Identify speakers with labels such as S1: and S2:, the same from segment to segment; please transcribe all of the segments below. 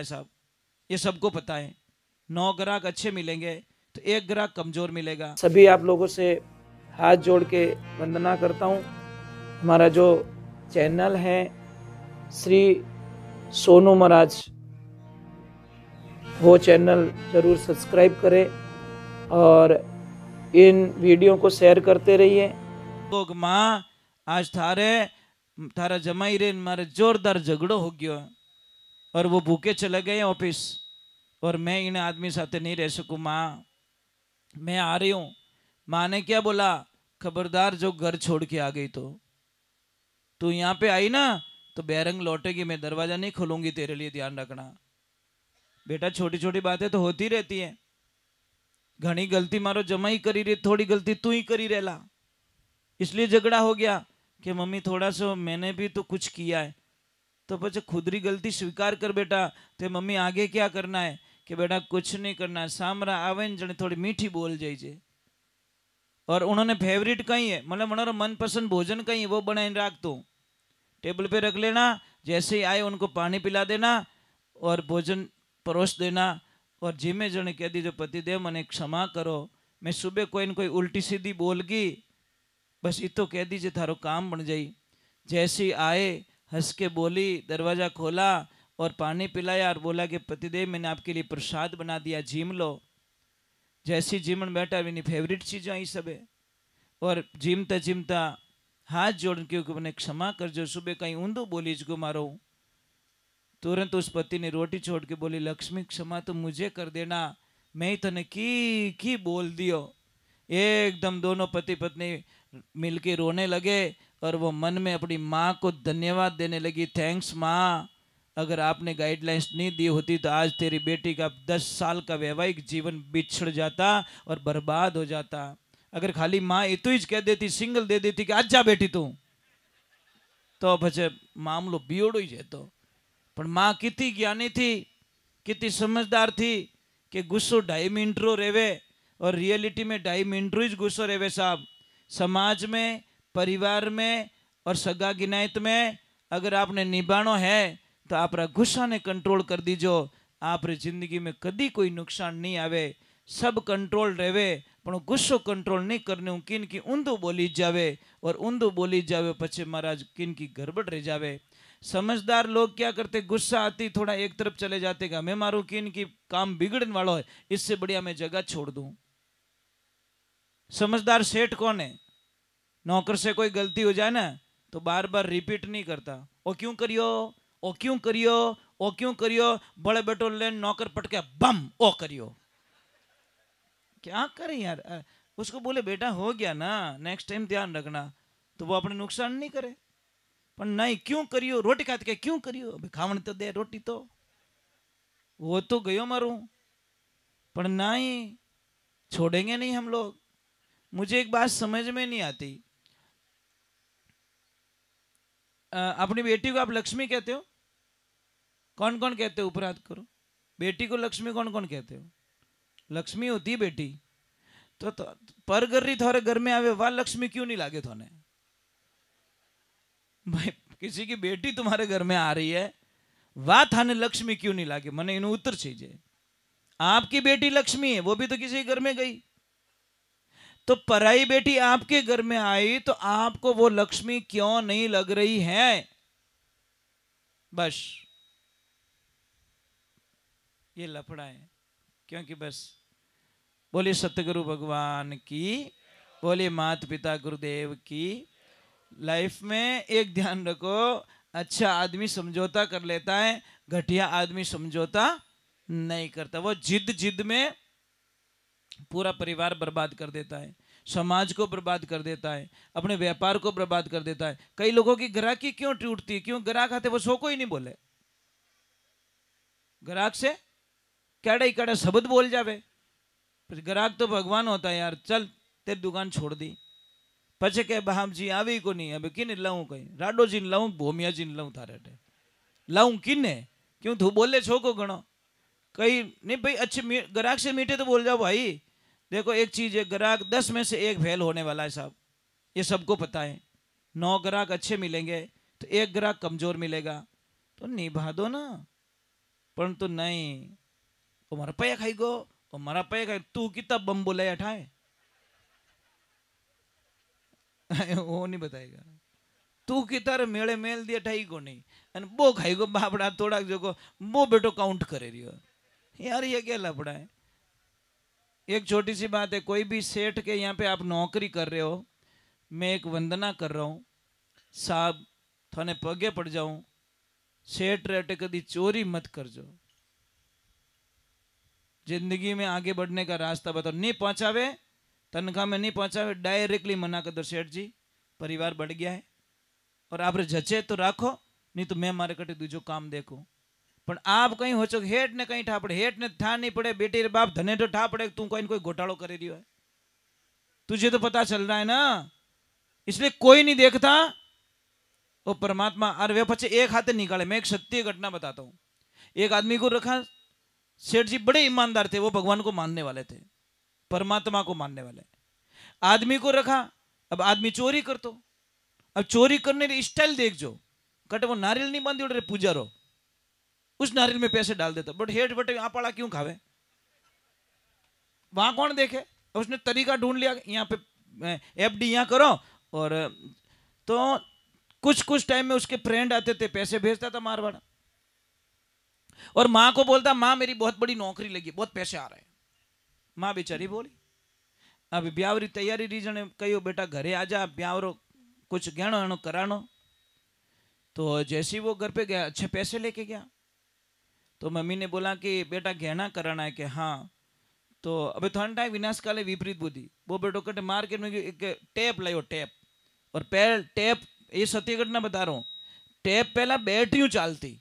S1: साहब, ये सबको पता है। 9 ग्राहक अच्छे मिलेंगे तो 1 ग्राहक कमजोर मिलेगा।
S2: सभी आप लोगों से हाथ जोड़ के वंदना करता हूँ। हमारा जो चैनल है श्री सोनू महाराज, वो चैनल जरूर सब्सक्राइब करें और इन वीडियो को शेयर करते रहिए।
S1: तो माँ आज थारा जमाई रे मारे जोरदार झगड़ो हो गयो और वो भूखे चले गए ऑफिस और मैं इन आदमी साथ नहीं रह सकूँ माँ, मैं आ रही हूँ। माँ ने क्या बोला, खबरदार जो घर छोड़ के आ गई तो तू यहाँ पे आई ना तो बैरंग लौटेगी, मैं दरवाजा नहीं खोलूंगी तेरे लिए, ध्यान रखना। बेटा छोटी छोटी बातें तो होती रहती है, घनी गलती मारो जमाई करी रही, थोड़ी गलती तू ही करी रहला, इसलिए झगड़ा हो गया कि मम्मी थोड़ा सा मैंने भी तो कुछ किया है। तो बच्चे खुद री गलती स्वीकार कर बेटा, ते मम्मी आगे क्या करना है कि बेटा कुछ नहीं करना, सामरा आवे न जने थोड़ी मीठी बोल जाइए। और उन्होंने फेवरेट कहीं है, मतलब उन्होंने मनपसंद भोजन कहीं है वो बनाए रख दो, टेबल पे रख लेना, जैसे ही आए उनको पानी पिला देना और भोजन परोस देना। और जिमे जने कह दीजिए पतिदेव मने क्षमा करो, मैं सुबह कोई न कोई उल्टी सीधी बोल गई, बस इतो कह दीजिए थारो काम बन जाई। जैसे ही आए हंस के बोली, दरवाज़ा खोला और पानी पिलाया और बोला कि पतिदेव मैंने आपके लिए प्रसाद बना दिया, जिम लो। जैसी जिमन बैठा मेरी फेवरेट चीज़ आई सब है। और जिमता हाथ जोड़ के मैंने क्षमा कर जो, सुबह कहीं ऊंधो बोली को मारो। तुरंत उस पति ने रोटी छोड़ के बोली, लक्ष्मी क्षमा तो मुझे कर देना, मैं ही तने की बोल दियो। एकदम दोनों पति पत्नी मिलके रोने लगे और वो मन में अपनी माँ को धन्यवाद देने लगी, थैंक्स माँ, अगर आपने गाइडलाइंस नहीं दी होती तो आज तेरी बेटी का 10 साल का वैवाहिक जीवन बिछड़ जाता और बर्बाद हो जाता। अगर खाली माँ इतो ही कह देती, सिंगल दे देती कि आज जा बेटी तू, तो पछे मामलो बियोड़ो ही जतो। पर माँ कितनी ज्ञानी थी, कितनी समझदार थी कि गुस्सो 2.5 मिनट रो रेवे और रियलिटी में 2.5 मिनट रो गुस्सो रेवे साहब। समाज में, परिवार में और सगा गिनायत में अगर आपने निभानो है तो आप गुस्सा ने कंट्रोल कर दीजो, आप जिंदगी में कदी कोई नुकसान नहीं आवे, सब कंट्रोल रेवे। पण गुस्सो कंट्रोल नहीं करने किन की ऊंधो बोली जावे और ऊंधो बोली जावे पछे महाराज किन की गड़बड़ रह जावे। समझदार लोग क्या करते, गुस्सा आती थोड़ा एक तरफ चले जाते कि मैं मारू किन की काम बिगड़ने वाला है, इससे बढ़िया मैं जगह छोड़ दूं। समझदार सेठ कौन है, नौकर से कोई गलती हो जाए ना तो बार बार रिपीट नहीं करता, ओ क्यों करियो, ओ क्यों करियो, ओ क्यों करियो, बड़े बेटो ले नौकर पटके बम ओ करियो। क्या करें यार, उसको बोले बेटा हो गया ना, नेक्स्ट टाइम ध्यान रखना, तो वो अपने नुकसान नहीं करे। पर नहीं, क्यों करियो, रोटी खाते के क्यों करियो, अभी खावन तो दे रोटी, तो वो तो गयो मारू, पर नहीं छोड़ेंगे नहीं हम लोग। मुझे एक बात समझ में नहीं आती, अपनी बेटी को आप लक्ष्मी कहते हो, कौन कौन कहते हो, ऊपर हाथ करो। बेटी को लक्ष्मी कौन कौन कहते हो, लक्ष्मी होती है बेटी। तो पर घर रही थोड़े घर में आवे वाह लक्ष्मी क्यों नहीं लागे थोने भाई, किसी की बेटी तुम्हारे घर में आ रही है, वाह थाने लक्ष्मी क्यों नहीं लागे, मने इन्हें उत्तर चाहिए। आपकी बेटी लक्ष्मी है, वो भी तो किसी घर में गई, तो पराई बेटी आपके घर में आई तो आपको वो लक्ष्मी क्यों नहीं लग रही है, बस ये लफड़ा है। क्योंकि बस बोलिए सतगुरु भगवान की, बोलिए माता पिता गुरुदेव की। लाइफ में एक ध्यान रखो, अच्छा आदमी समझौता कर लेता है, घटिया आदमी समझौता नहीं करता। वो जिद जिद में पूरा परिवार बर्बाद कर देता है, समाज को बर्बाद कर देता है, अपने व्यापार को बर्बाद कर देता है। कई लोगों की ग्राहकी क्यों टूटती है, क्यों ग्राहक आते वो सो को ही नहीं बोले, ग्राहक से कैड़ा ही कैड़ा शब्द बोल जावे, ग्राहक तो भगवान होता है यार, चल तेरी दुकान छोड़ दी, पछे के बाप जी आवी को नहीं, अब किने लाऊं, कहीं राडो जी लाऊं, भोमिया जी लाऊं, थारे लाऊं किने, क्यों तू बोले छो को गणो, कहीं नहीं भाई, अच्छे ग्राहक से मीठे तो बोल जाओ भाई। देखो एक चीज है, ग्राहक 10 में से 1 फेल होने वाला है साहब, ये सबको पता है। 9 ग्राहक अच्छे मिलेंगे तो 1 ग्राहक कमजोर मिलेगा, तो निभा दो ना। परंतु नहीं, वो मारा पैया खाई गो, वो मारा पैया खाई, तू कितना बम बोले अठाए वो नहीं बताएगा। तू कितार मेले मेल दिया ठाई को नहीं, अन बो खाई गो बापड़ा थोड़ा जो को वो बेटो काउंट करे रियो। यार ये क्या लफड़ा है। एक छोटी सी बात है, कोई भी सेठ के यहाँ पे आप नौकरी कर रहे हो, मैं एक वंदना कर रहा हूँ, साहब थाने पगे पड़ जाऊं, सेठ रेटे कभी चोरी मत करजो। जिंदगी में आगे बढ़ने का रास्ता बताओ, नहीं पहुंचावे तनख्वाह में नहीं पहुंचावे, डायरेक्टली मना कर दो, सेठ जी परिवार बढ़ गया है और आप जचे तो राखो, नहीं तो मैं मारे कटे दूजो काम देखो। पण आप कहीं हो चो हेठ ने कहीं ठा पड़े, हेठ ने ठा नहीं पड़े, बेटी रे बाप धने तो ठा पड़े, तू कोई घोटालो करे रही है, तुझे तो पता चल रहा है ना। इसलिए कोई नहीं देखता वो परमात्मा। और वे पचे एक हाथे निकाले। मैं एक सत्य घटना बताता हूं। एक आदमी को रखा, सेठ जी बड़े ईमानदार थे, वो भगवान को मानने वाले थे, परमात्मा को मानने वाले। आदमी को रखा, अब आदमी चोरी करतो, अब चोरी करने की स्टाइल देख जो, कटे वो नारियल नहीं बांधी उड़े पूजारो, उस नारियल में पैसे डाल देता, बट हेठ बटे आपाड़ा क्यों खावे, वहां कौन देखे। उसने तरीका ढूंढ लिया, यहाँ पे एफडी यहाँ करो, और तो कुछ कुछ टाइम में उसके फ्रेंड आते थे, पैसे भेजता था मारवाड़, और माँ को बोलता माँ मेरी बहुत बड़ी नौकरी लगी, बहुत पैसे आ रहे हैं। माँ बेचारी बोली, अब ब्यावरी तैयारी रीजन कहो बेटा घरे आ जा, ब्यावरो कुछ गहनो वहनो करानो। तो जैसे ही वो घर पे गया, अच्छे पैसे लेके गया, तो मम्मी ने बोला कि बेटा गहना कराना है कि हाँ। तो अबे थोड़ा टाइम विनाश काले विपरीत बुद्धि, वो बेटो कटे मार्केट में एक टेप लायो, टेप, और टेप, ये सत्य घटना बता रहा हूँ, टेप पहला बैटरियों चालती,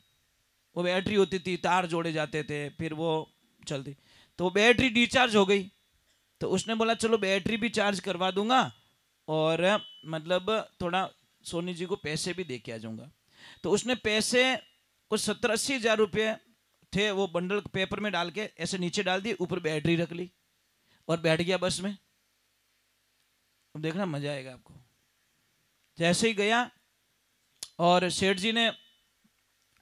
S1: वो बैटरी होती थी, तार जोड़े जाते थे, फिर वो चलती, तो बैटरी डिस्चार्ज हो गई। तो उसने बोला चलो बैटरी भी चार्ज करवा दूंगा, और मतलब थोड़ा सोनी जी को पैसे भी दे के आ जाऊंगा। तो उसने पैसे कुछ 70-80 हजार रुपये थे, वो बंडल पेपर में डाल के ऐसे नीचे डाल दिए, ऊपर बैटरी रख ली और बैठ गया बस में। अब देखना मजा आएगा आपको। जैसे ही गया और सेठ जी ने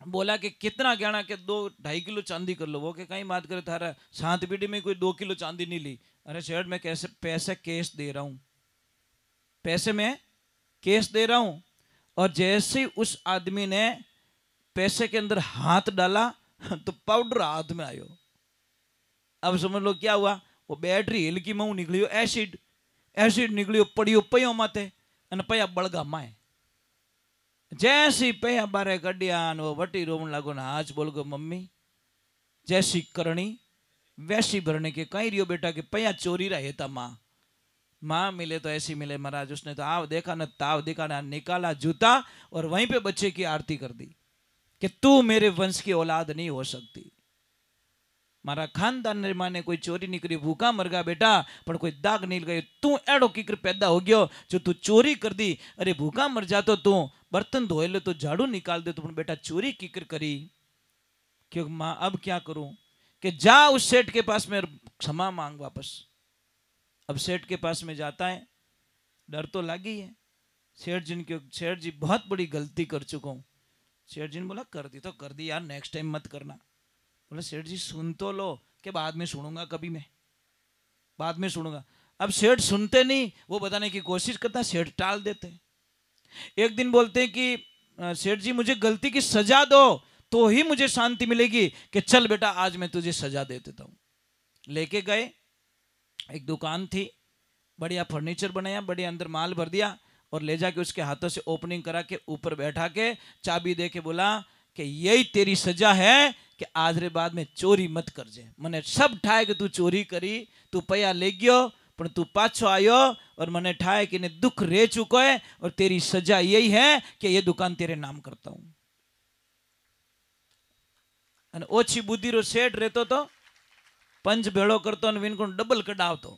S1: बोला कि कितना गहना, के 2-2.5 किलो चांदी कर लो। वो के कहीं बात करे, थारा 7 पीढ़ी में कोई 2 किलो चांदी नहीं ली। अरे सेठ मैं कैसे पैसे कैश दे रहा हूं, पैसे में कैश दे रहा हूं। और जैसे ही उस आदमी ने पैसे के अंदर हाथ डाला तो पाउडर हाथ में आयो। अब समझ लो क्या हुआ, वो बैटरी हिलकी में निकलियो एसिड, एसिड निकलियो पड़ियो पयो माथे, अने पया बळगा माए। जैसी पया बारे कडिया वो वटी रोवन लागो ना, आज बोल गो मम्मी जैसी करनी वैसी भरने के कहीं रियो बेटा के पया चोरी रहे था। माँ माँ मिले तो ऐसी मिले महाराज। उसने तो आव देखा न ताव देखा ना, निकाला जूता और वहीं पे बच्चे की आरती कर दी कि तू मेरे वंश की औलाद नहीं हो सकती। मारा खानदान ने माने कोई चोरी नहीं करी, भूखा मर गया बेटा पर कोई दाग नहीं गयो। तू एड़ो किकर पैदा हो गयो जो तू चोरी कर दी। अरे भूखा मर जातो तू बर्तन धोए ले तो झाड़ू निकाल दे, तो बेटा चोरी किकर करी। क्यों माँ अब क्या करूं, कि जा उस सेठ के पास में क्षमा मांग वापस। अब सेठ के पास में जाता है, डर तो लगी है सेठ जी ने, सेठ जी बहुत बड़ी गलती कर चुका हूं। सेठ जी ने बोला कर दी तो कर दी यार, नेक्स्ट टाइम मत करना। बोले सेठ जी सुन तो लो, कि बाद में सुनूंगा, कभी मैं बाद में सुनूंगा। अब सेठ सुनते नहीं, वो बताने की कोशिश करता, सेठ टाल देते। एक दिन बोलते हैं कि सेठ जी मुझे गलती की सजा दो तो ही मुझे शांति मिलेगी, कि चल बेटा आज मैं तुझे सजा दे देता हूं। लेके गए, एक दुकान थी, बढ़िया फर्नीचर बनाया, बढ़िया अंदर माल भर दिया और ले जाके उसके हाथों से ओपनिंग करा के ऊपर बैठा के चाबी दे के बोला कि यही तेरी सजा है कि आज रे बाद में चोरी मत कर जे। मने सब ठाए कि तू चोरी करी, तू पया ले गयो पर तू पाछो आयो और मने ठाए कि ने दुख रे चुको है और तेरी सजा यही है कि ये दुकान तेरे नाम करता हूं। અને ઓછી બુદ્ધિનો શેઠ રહેતો તો पंच भेड़ो करतो ने विनको डबल कडावतो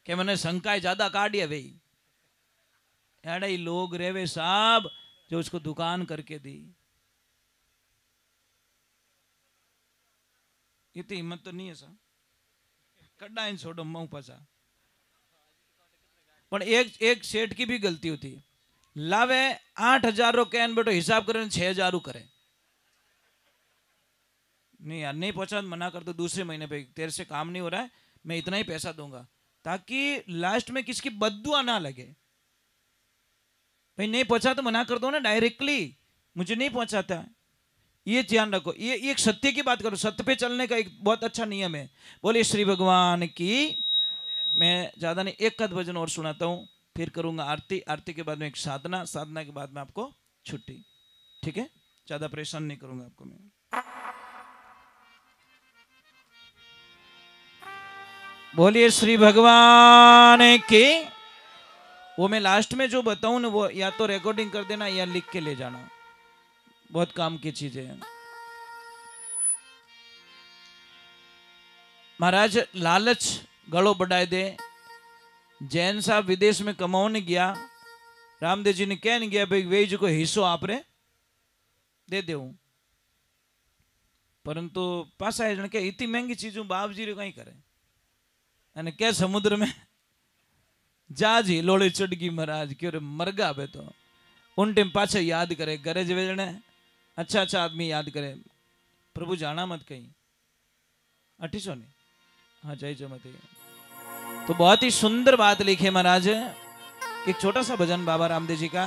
S1: कि मैंने शंकाए ज्यादा काटिया भाई। एड़े ही लोग रेवे साहब जो उसको दुकान करके दी। इतनी हिम्मत तो नहीं है साहब, कड्डा इन छोड़ो मऊ पासा। पर एक सेठ की भी गलती होती, लावे 8,000 रो कैन बेटो हिसाब करे 6,000 करे। नहीं यार नहीं पहुंचा तो मना कर दो दूसरे महीने पे, तेरे से काम नहीं हो रहा है, मैं इतना ही पैसा दूंगा, ताकि लास्ट में किसकी बद्दुआ ना लगे। भाई नहीं पहुंचा तो मना कर दो ना डायरेक्टली, मुझे नहीं पहुंचाता। ये ध्यान रखो, ये एक सत्य की बात करो, सत्य पे चलने का एक बहुत अच्छा नियम है। बोले श्री भगवान की। मैं ज्यादा नहीं, एक आध भजन और सुनाता हूँ, फिर करूंगा आरती, आरती के बाद में एक साधना, साधना के बाद में आपको छुट्टी। ठीक है, ज्यादा परेशान नहीं करूंगा आपको मैं। बोलिए श्री भगवान की। वो मैं लास्ट में जो बताऊं ना, वो या तो रिकॉर्डिंग कर देना या लिख के ले जाना, बहुत काम की चीजें हैं। महाराज लालच गलो बढ़ाए दे। जैन साहब विदेश में कमाने गया, रामदेव जी ने कह नहीं गया भाई वे जी को हिस्सो आप रे दे दे, परंतु पासा है क्या इतनी महंगी चीजों बाप जी रे कहीं करे, અને क्या समुद्र में जहाज ही लोड़े चढ़ गई महाराज क्यों रे मरगा बे, तो उन टाइम पाछे याद करे घरे जवे जने अच्छा अच्छा आदमी याद करे, प्रभु जाना मत कहीं 800 नहीं। हाँ जय जमती। तो बहुत ही सुंदर बात लिखी है महाराज, एक छोटा सा भजन बाबा रामदेव जी का।